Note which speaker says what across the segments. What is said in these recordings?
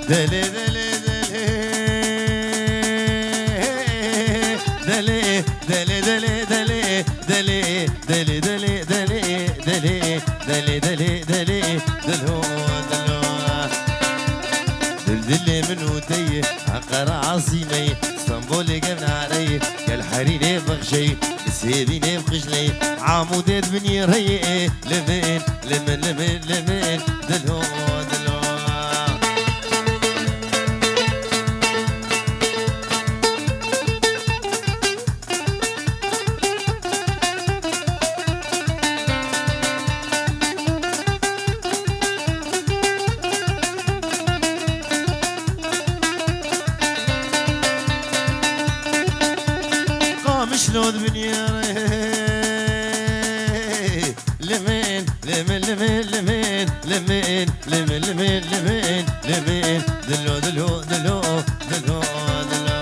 Speaker 1: دلي دلي دلي دلي دلي دلي دلي دلي دلي دلي دلي دلي دلي دلي دلو دلو دلدلي من ودي عقر عاصمي اسطنبول قبل علي قال حريني بغشي سيبيني بخجلي عمودات بني ري لمن لمن لمن لمن دلو دلو شلون بنياري لمن لمن لمن لمن لمن لمن لمن لمن لمن دلو دلو دلو دلو دلو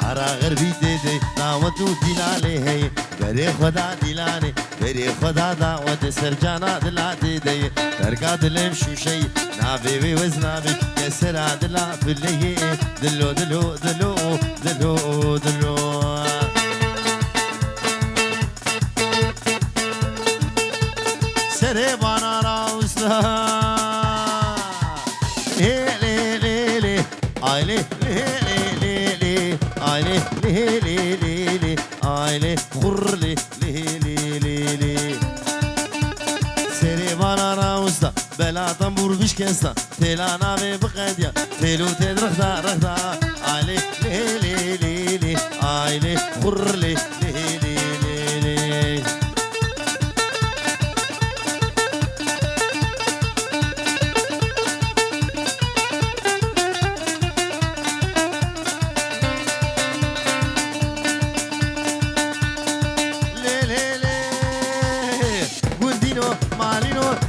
Speaker 1: حرا غربي تدي دعوتو دلالي هي بري خدا دلاني بري خدا دعوت سرجانا دلاتي دي تركا دلم شو شي نابي وزنابي كسر دلا باللي دلو دلو دلو دلو دلو سري بانا راوستا لي لي لي اي لي لي لي لي اي لي لي لي لي اي لي خر لي لي لي لي سري بانا راوستا بلا طنبور فيش كستا تيلانا بقديا تيلو تدرخدا رخدا علي لي لي لي لي علي خر لي لي لي لي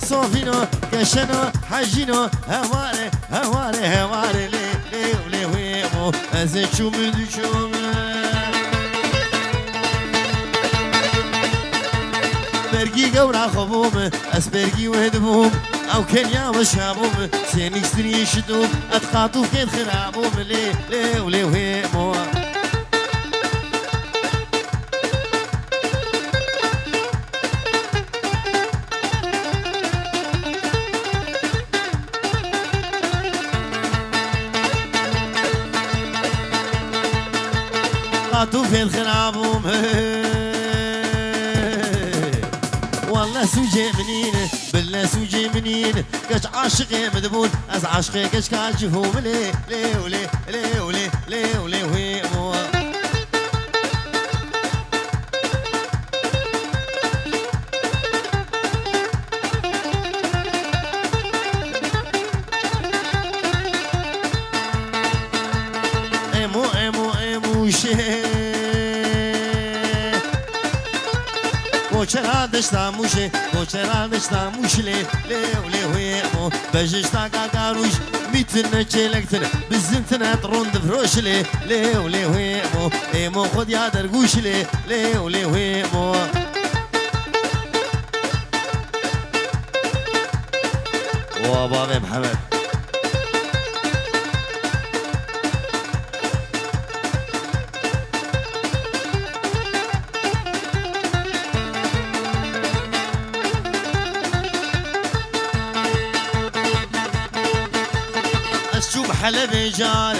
Speaker 1: صوفينو كشنو حجينو هواري هواري هواري لي لي ولي ويمو ازيتشو مدشو برقي قورا خبوم اسبرقي وهدبوم او كنيا وشابوم سينيك ستري شدوم اتخاطو كيد خرابوم لي لي ولي ويمو في الخرابوم والله سوجي منين بالله سوجي منين كاش عاشقي مذبول از عاشقي كاش كاجفوم لي لي ولي لي ولي لي ولي ويمو ايمو ايمو ايمو شي چرا دشتا موشه چرا دشتا موشله لي ويمو بجشتا كاكاروش ميتنا چلكتنا بزنتنا تروند فروشله لي ويمو ايمو خد يا درغوشله لي ويمو وبابا محمد حلبي جارك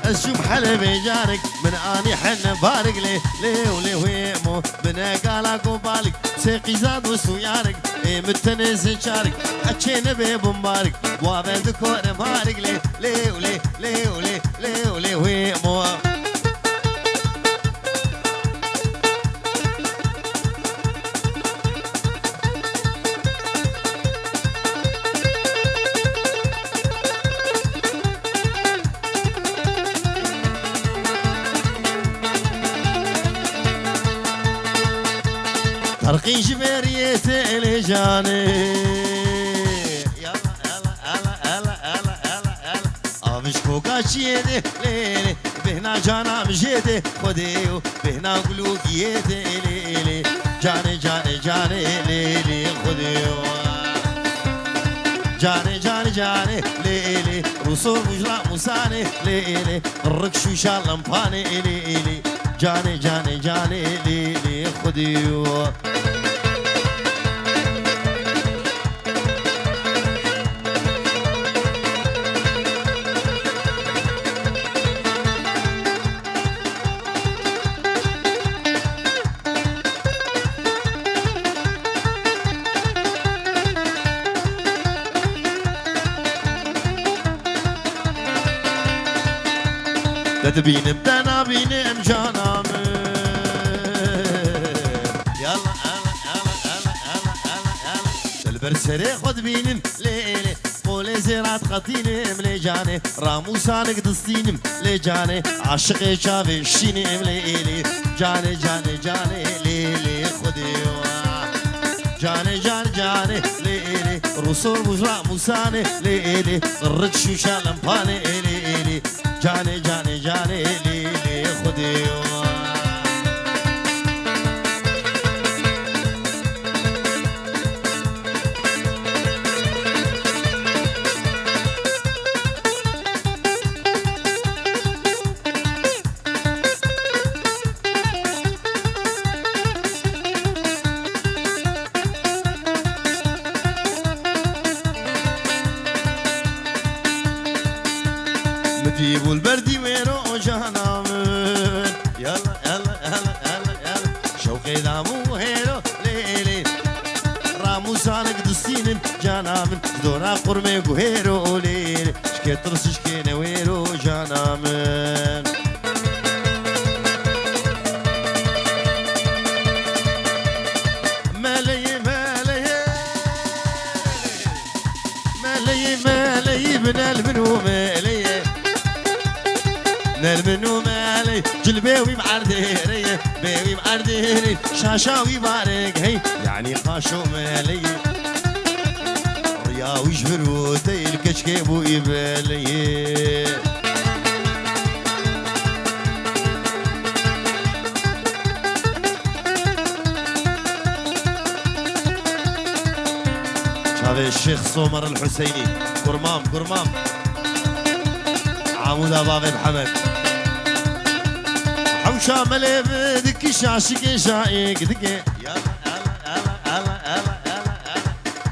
Speaker 1: الشوف حلبي جارك من اني حن بارك لي ولي ويمو من قالك وبالك سيقي زاد وسويارك متنس شارك اتشين بمبارك وابد كون مارك لي ولي ويمو طرقي جبرية الجاني يلا يلا يلا يلا يلا يلا يلا مش فوقاتشيدي ليلي بهنا جانا مجيدي خديو بهنا قلوقيدي ليلي جاني جاني جاني ليلي خديو جاني جاني جاني ليلي رسول مجرى مساني ليلي الركش وشال لمباني ليلي جاني جاني جاني ليلي خديو تدبينم تنابينم جانام يلا يلا يلا يلا يلا يلا البرسري خد بينم ليلي قولي زيرات قتينم لجاني راموسانك دستينم لجاني عاشقي شافي شينم ليلي جاني جاني جاني ليلي خدي جاني جاني جاني ليلي رسول مجرى موساني ليلي الرد شوشا لمباني ليلي جاني جاني جاني ليلي خدي مديب البردي ويرو جهنامن يلا يلا يلا يلا يلا شوقي دامو هيرو ليلي راموسانك دستينم جانامن دورا قرمي هيرو ليلي شكي ترس شكي نويرو جانامن مالي مالي مالي مالي من المنو مالي نرمنو مالي جلبيوي معرديري بيوي معرديري شاشاوي بارك هي يعني قاشو مالي رياوي جبروتي الكشكيبو يبالي شافي الشيخ صومر الحسيني قرمام قرمام عمود بابي محمد حوشا ملي بدك شاشك شايك دك يلا يلا يلا يلا يلا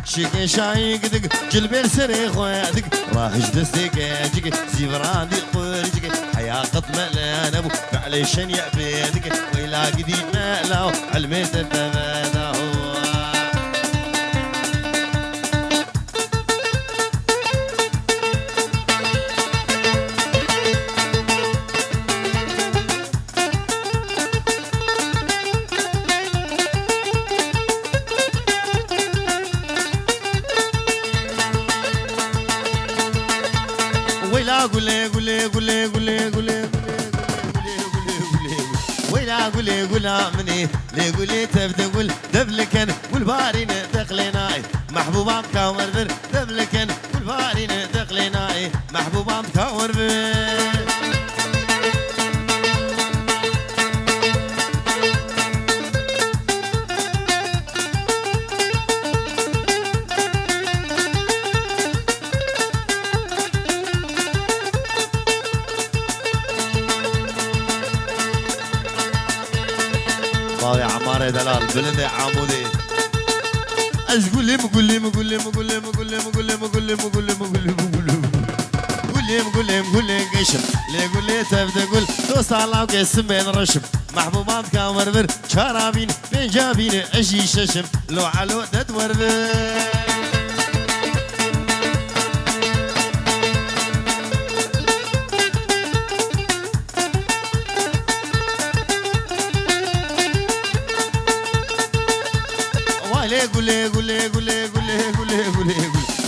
Speaker 1: شيك شايك دك جلبير سري خويا دك راهج دستك جك زيفراندي قرجك حياة قط ملان ابو فعلي شنيع بيدك ويلا قدي مالاو علميت التمانا هو قولي قولي قولي قولي قولي ويلا قولي قولا مني لي قولي تبدا قول دبلكن والبارين دخليناي محبوبة مكاور بر دبلكن والبارين دخليناي محبوبة مكاور بر يا عمار دلال بلند عمودي اشقولي مقولي مقولي مقولي مقولي مقولي مقولي مقولي مقولي مقولي مقولي مقولي قشم لي قولي تبدا قول دوست الله وقسم بين رشم محبوبات كامر بر شرابين بنجابين اشي ششم لو علو تدور بر قولي قولي قولي قولي قولي قولي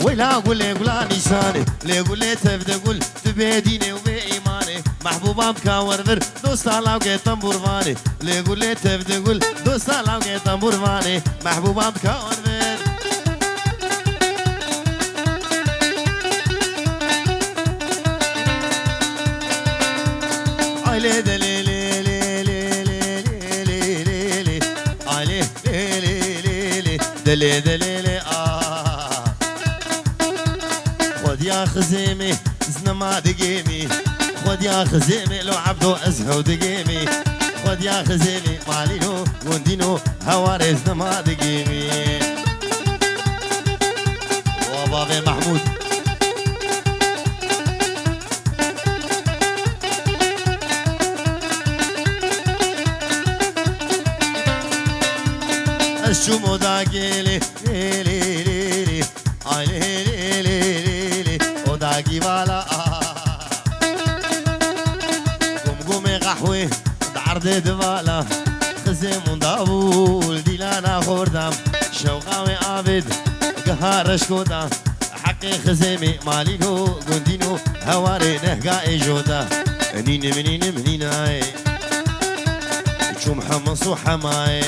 Speaker 1: ويلا قولي قولا نيساني لي قولي تبدا قول تبيديني وبإيماني محبوبة مكاور بر دوست الله وقي طنبور فاني لي قولي تبدا قول دوست الله وقي طنبور فاني محبوبة مكاور بر علي دليلي لي لي لي لي لي لي علي لي لي دلي دلي يا خزيمي زنما دقيمي خذ يا خزيمي لو عبدو ازهو دقيمي خذ يا خزيمي مالينو وندينو هواري زنما دقيمي وبابي محمود الشمو داقيلي ليلي ليلي آي ليلي ليلي وداقي بالا قمقومي قحوي دعرض دبالا خزيم ودابول ديلانا خوردم شوقاوي عابد قهارش كودا حقي خزيمي مالينو قندينو هواري نهقا جودا نين منين منيناي شو محمص وحماي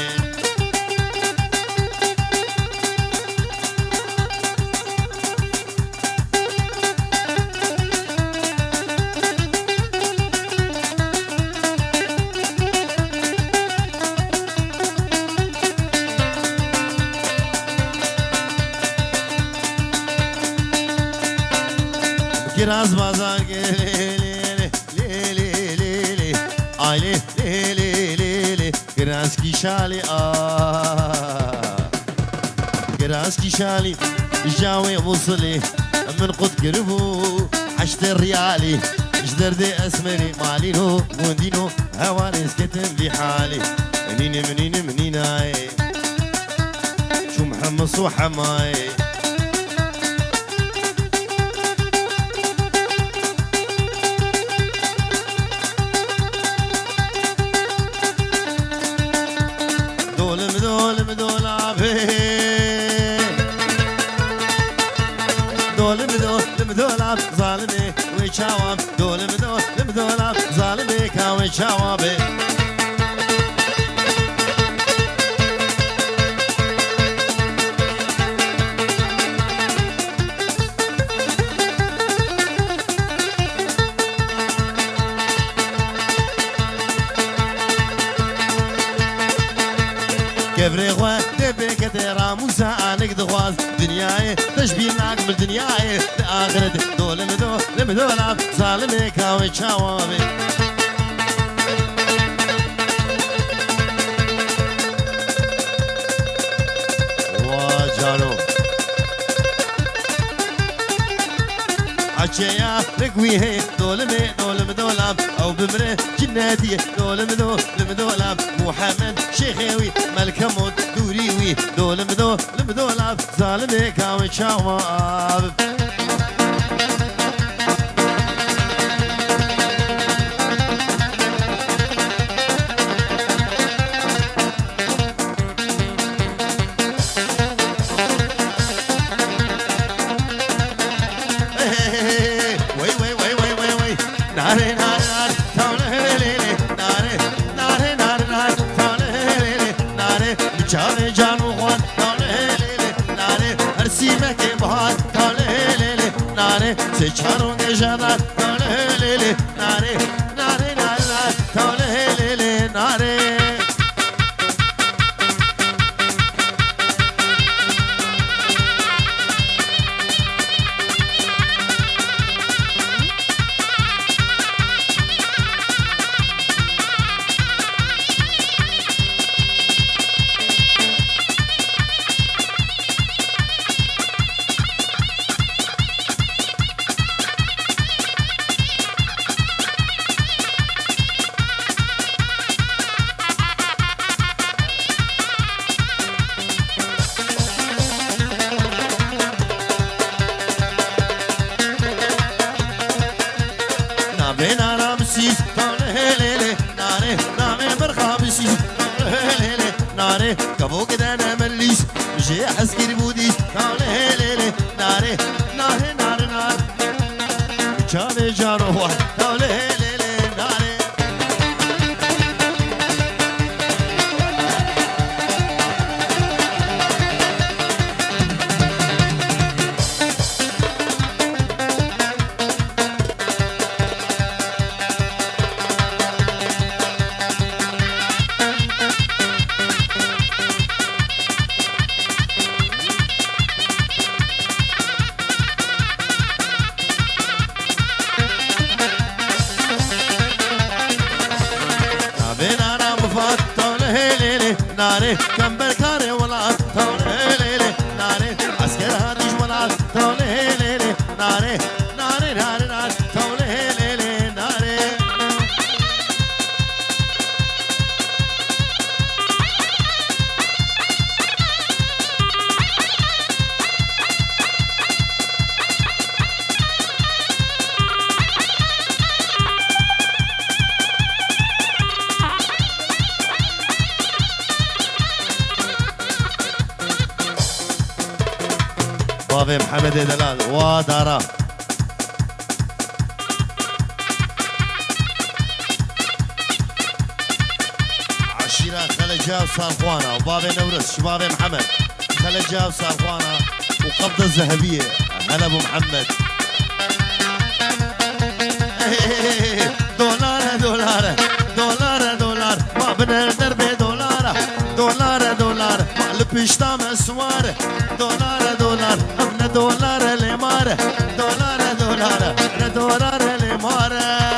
Speaker 1: Kiraz bazar gelele lele lele aile lele lele kiraz ki şali kiraz ki şali jawi وصلي من قد قربو عشت الريالي جدردي اسمري مالينو وندينو هواريس كتم لي حالي منين منين منيناي شو محمص وحماي ظالمي ويشاوب دول مدولاب ظالمي كاوي شاوبي كبري غوا دبي كتيرا موسى عنك دغواز دنياي تشبيناك بالدنياي لآخرت دول مدولاب ظالمي كاوي شاوبي واجانو عشيا رقوي هي دول مدولاب او بمره جناتي دول مدولاب محمد شيخوي ملك مود دوريوي دول مدولاب ظالمي كاوي شاوب جان جانو خوان ناره لیلی ناره هر سیمه که بهار ناره لیلی ناره سه چارون جانات ناره لیلی ناره ناره ناره ناره لیلی ناره كابو كده انا مليش مشي حسكر بوديش ناره ليلي ناره ناره ناره ناره جاني جانو واحد ناره ليلي ناره ناري كم بركاري ولا تولي ليلي ناري عسكر هاديش ولا تولي ليلي ناري ناري ناري ناري تولي ليلي ناري بابي محمد دلال ودارا عشيرة خلجة وصالخوانا وبابي نورس شبابي محمد خلجة وصالخوانا وقبضة الذهبية هلا ابو محمد دولار دولار دولار دولار ما بنقدر بدولار دولار دولار ما لبشتا مسوار دولار دولار ابن دولار الامارة دولار دولار دولار الامارة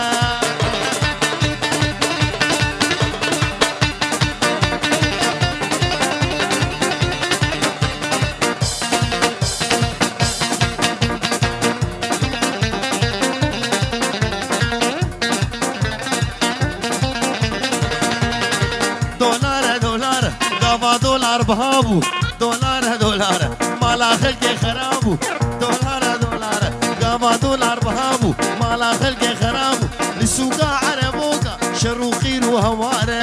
Speaker 1: دولار بهابو دولار دولار مالا خلقي خرابو دولار دولار قاما دولار بهابو مالا خلقي خرابو لسوقا عربوكا شرو خير وهواره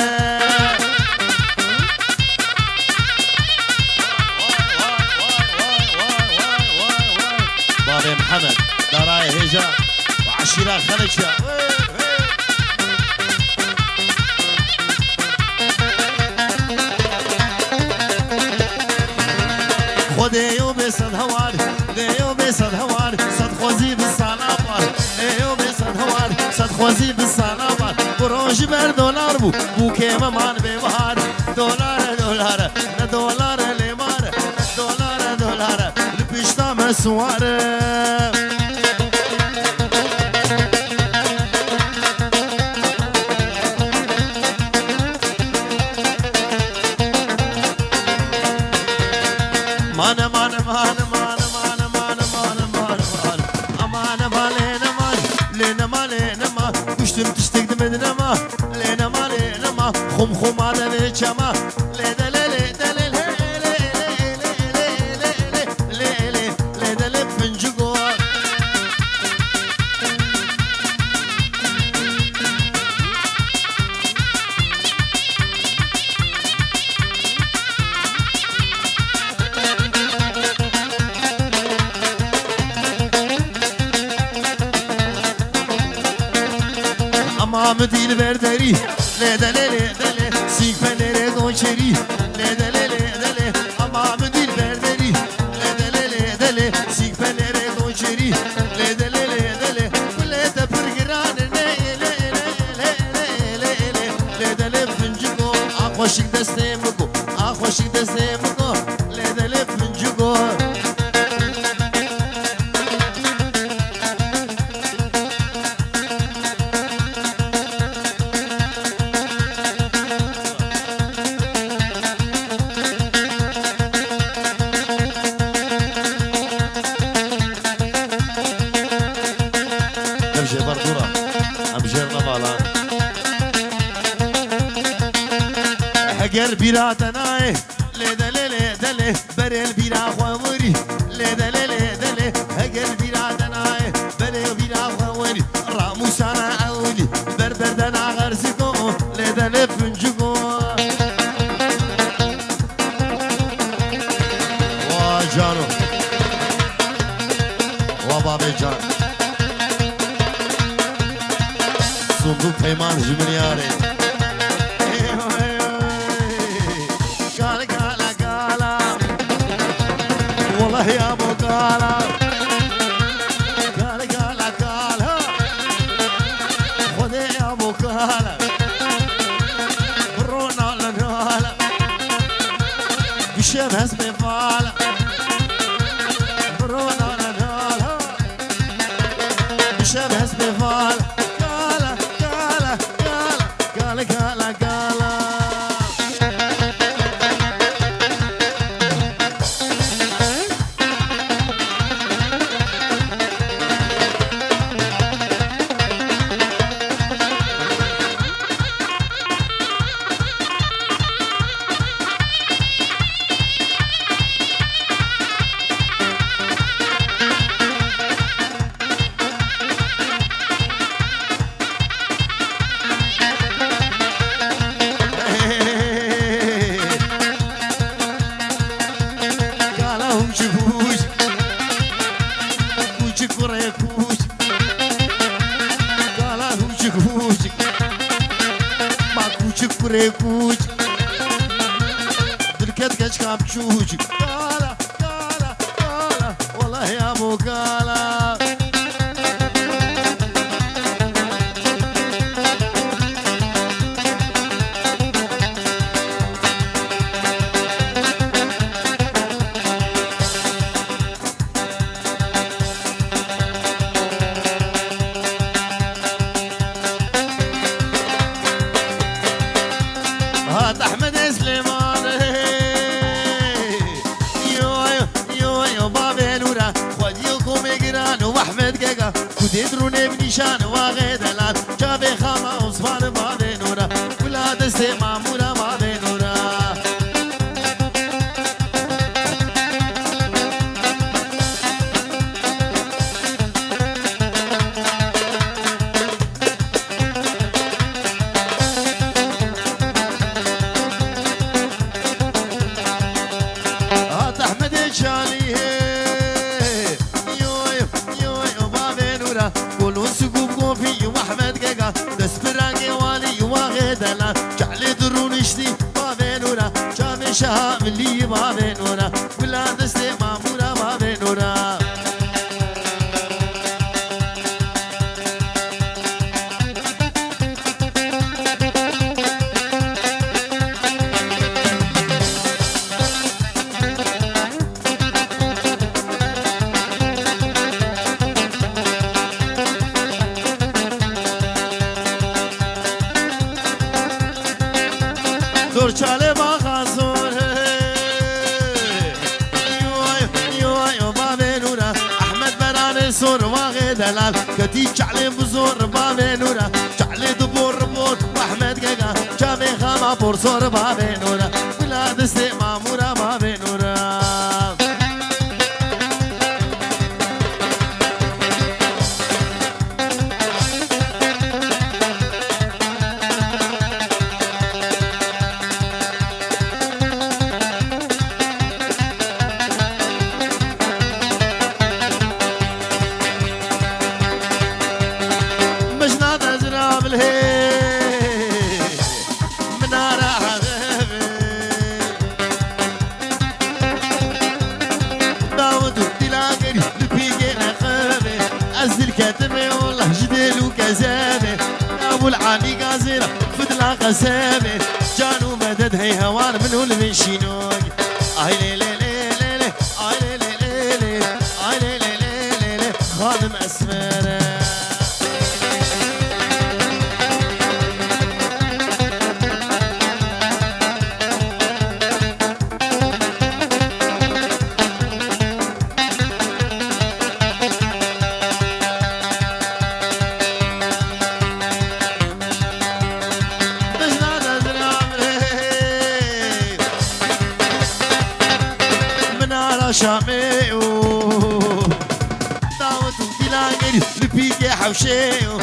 Speaker 1: بابي محمد دراي هجا وعشيرة خلجة ديو بصد هوار ديو بصد هوار صد خوزي بالصنابر ديو بصد هوار صد خوزي بالصنابر بروج بر دولار بو كيما مان ببهار دولار دولار دولار الامار دولار دولار لبشتا مسوار مانا مانا مانا مانا مانا مانا مانا مانا مانا أمانا ما لينا ما لينا ما لينا ما كشتم تشتقد مدنا ما لينا ما لينا ما خم خم هذا ليش ما ليدا ليدا ليدا ليدا ليدا فنجقو مدير بردري ليدا ليدا ليدا سيك فنري دونشري ليدا ليدا ليدا أما مدير بردري ليدا ليدا ليدا سيك فنري دونشري ليدا ليدا ليدا ليدا برجران ليدا ليدا فنجو أخوشك دستيمكو أخوشك دستيمكو ليدا ليدا فنجو هجر بيراتناي ليدا ليدا ليدا بريل بيرا خوامري ليدا ليدا ليدا هجر بيراتناي بريل بيرا خوامري راموسانا اولي بربردنا غرزكو ليدا لفنجكو واجانو وبابي جان صندوق پیمان جملیاره والله يا ابو قالا قالا قالا قالا خذ يا ابو قالا رونا لنالا بشبه اسمي فالا رونا لنالا بشبه اسمي فالا قالا قالا قالا قالا قالا قالا ريكوج دركت كاش كابتشوج كالا كالا كالا والله يا ابو كالا هات احمد سليمان يو بابي نورا خديكم يقران واحمد جاجا كدروني بنشان واغيد الان جابي خاما وصفان بابي نورا ولاد استمام مورا بابي نورا شاليه يو بابي نورا كلون سقوب كوفي واحمد جاجا دسبرانجي والي واغدلا جعل درون اشتي بابي نورا شافي شهاب اللي بابي نورا ولا دستي مامورا بابي نورا دور چاله با خازور يو بابي نورا احمد براني سور واغي دلال كتي چاله بزور بابي نورا چاله دبور بور واحمد جاجا جابي خاما بورسور بابي نورا ولاد استمامورا بابي نورا كاتبه والله جديل وكذابه ابو العالي قازره فدلا قسامه جانو مدد هي هوار منو المشينوق اي لي لي لي لي اي لي لي لي اي لي لي لي خادم اسمره شاميو داوت وكلاقي لبيك حوشيو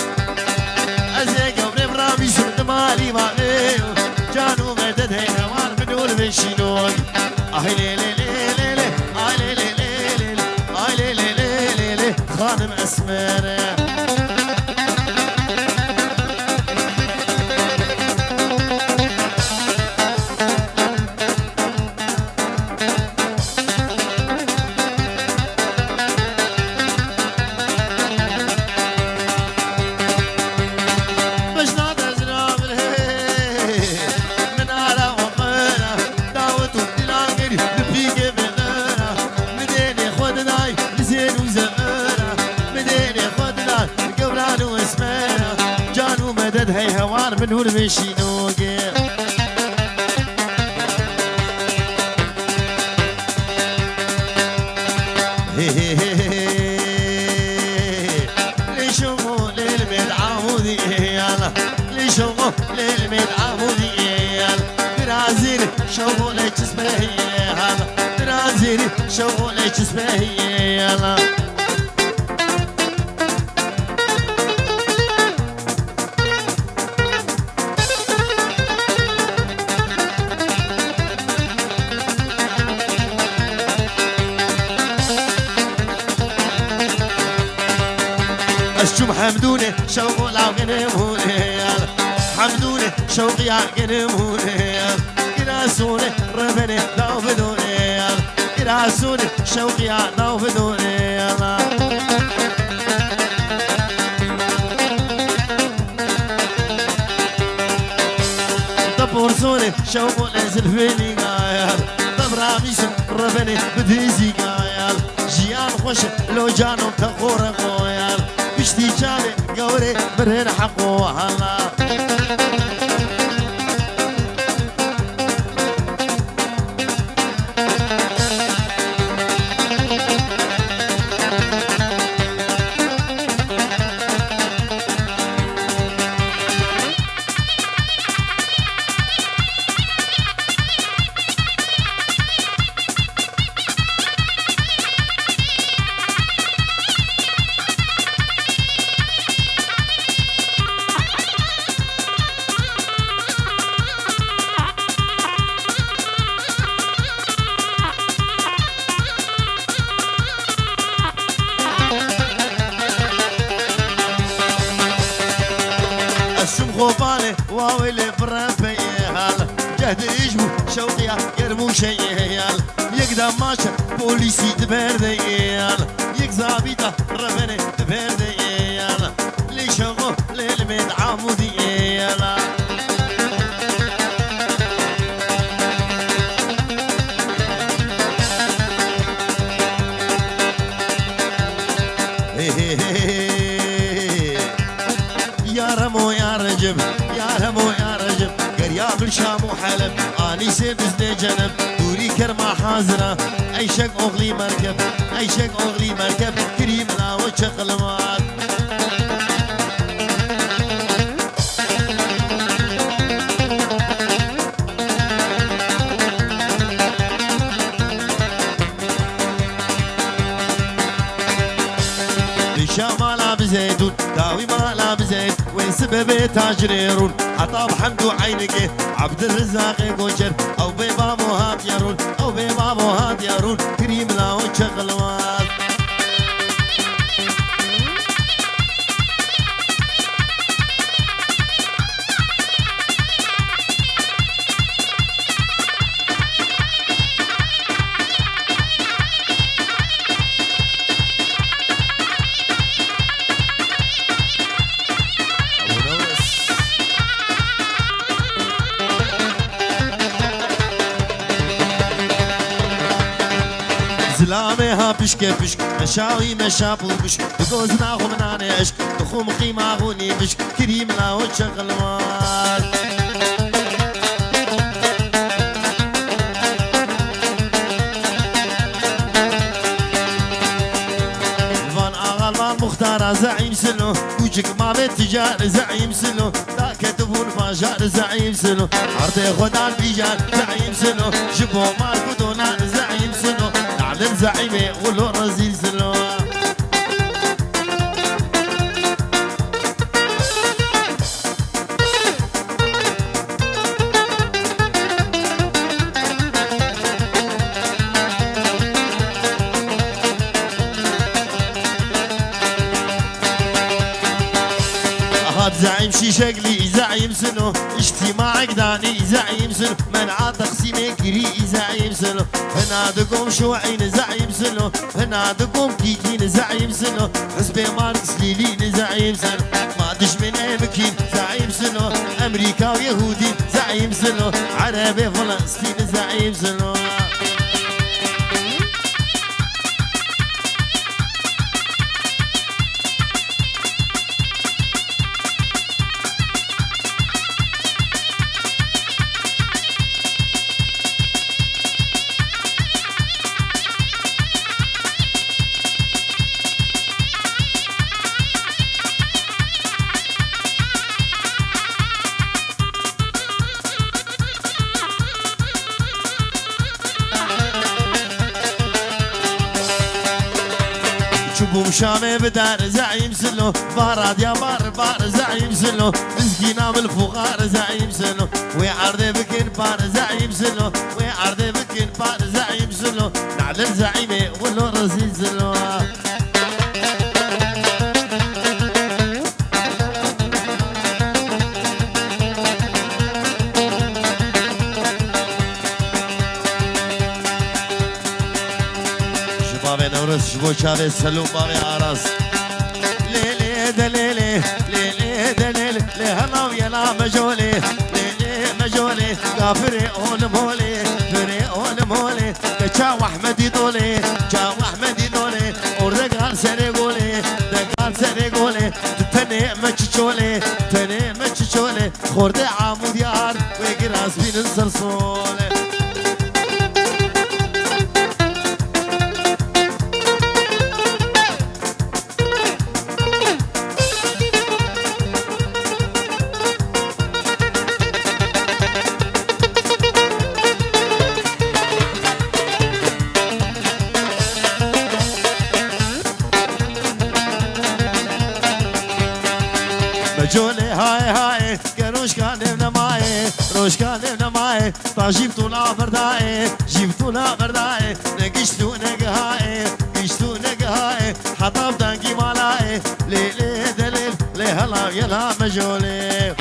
Speaker 1: ازيك وبرامي شرد مالي ماليو جانو مدد هي نوار بدون بنشينوك اهي لي لي لي لي اهي لي لي لي لي اهي لي لي لي خادم اسمره هي هوار من هو المشينوقي ليشوفوا للبيت عمودي يلا ليشوفوا للبيت عمودي يلا برازيل شوفوا ليش اسمه يلا برازيل شوفوا ليش اسمه يلا الشوم حمدوني شوقوا العقل مهوني حمدوني شوقي قنموني قراسوني ربني دوفدوني قراسوني شوقي دوفدوني دبورسوني شوقو نزل فيني قايل دبراميس ربني بديزي قايل جيان خوش لو جانو تخور قويل بشتي جاني قوري برهن حقو هلا خوفاني واويلي برافي هال جهد يجبو شوقيا يرمو شيال يقدم ماشا بوليسي تبرديال يكزابيتا ربني تبرديال لي شغو للميد عموديال يا رمو يا رجب يا رمو يا رجب قرياب الشام وحلب اني سبزني جنب دوري كرمه حاضره اي شق اغلي مركب اي شق اغلي مركب كريم لا وشغل مات شمالا بزيدون داوي مالا بزيد وين سبب تاجريرون عطاب حمدو عينك عبد الرزاق قوشر او بيبا موهاب يرون او بيبا موهاب يرون كريم لا وشغلوات زلامي ها بشكي بشك مشاوي مشابو بشك بقوز ناغو مناني عشق دخو مقيم اغوني بشك كريم لا وشغل مال الفان اغا الفان مختار زعيم سنو وجك ما بتجار زعيم سنو دا كتبون فاجار زعيم سنو عرضي خدان بيجار زعيم سنو جبو ماركو دونان زعيم سنو الزعيمة ولو رزيل سلوى هاد زعيم شي شكلي زعيم سنو اجتماعك داني زعيم سنو منع تقسيمي كري زعيم سنو هنا دقوم شوعين زعيم سنو هنا دقوم كيكين زعيم سنو حسبي ماركس ليلين زعيم سنو ما دش من امكين زعيم سنو امريكا ويهودي زعيم سنو عربي فلسطين زعيم سنو شبوم شامي بدار زعيم سلو باراد يا بار زعيم سلو مسكينة بالفقار زعيم سلو ويعرضي بكين بار زعيم سلو ويعرضي بكين بار زعيم سلو نعلن زعيمي ولو رزيل سلو بو شابي سلو باغي عرس ليلي دليلي ليلي دليلي لهلا ويلا مجولي ليلي مجولي كافري اول مولي فري اول مولي كشا واحمد يدولي شا واحمد يدولي وردقال سري قولي دقال سري قولي تني متشولي تني متشولي خورد عمود يار ويقراس بين الصرصولي جولي هاي هاي كروش كان نماي روش كان نماي طاجيبتو لا برداي جيبتو لا برداي نقشتو نقهاي قشتو نقهاي حطب دانقي مالاي ليلي دليل لهلا يلا مجولي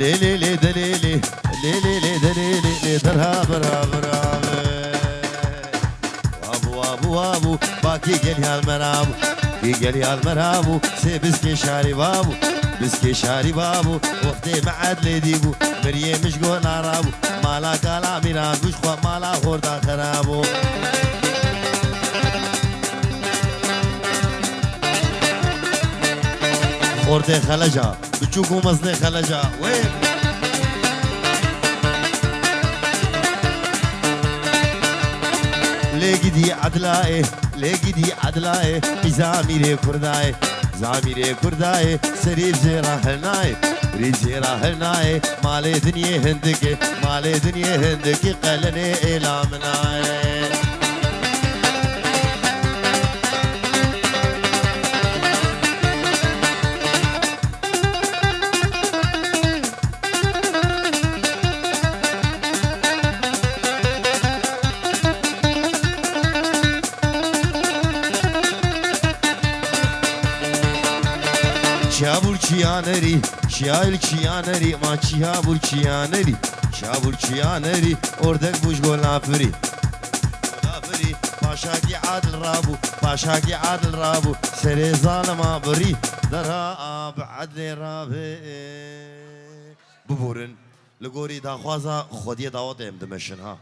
Speaker 1: ليلي لي دليلي ليلي لي دليلي لي درها برا برا وابو وابو وابو باكي قال يا المرابو كي قال يا المرابو سي بسكي شاري بابو بسكي شاري بابو وقتي معاد لي ديبو مريم مش قول عرابو مالا كالا ميران بوش خوا مالا خوردا خرابو خورده خلجا بچوكو مزنه خلجا وين لقدي عدلائي لقدي عدلائي زاميري كرداي زاميري كرداي سريب زيرا هلناي ريب زيرا هلناي مالي دنيا هندك مالي دنيا هندك قلني إلى مناي شابور چیانری شایل چیانری ما چیابور چیانری شابور چیانری اردک بوش گلافری گلافری پاشاکی عادل رابو پاشاکی عادل رابو سر ظالما بری درها آب عدل رابه ببورن لگوری داخوازا خودی دعوت ام دمشن ها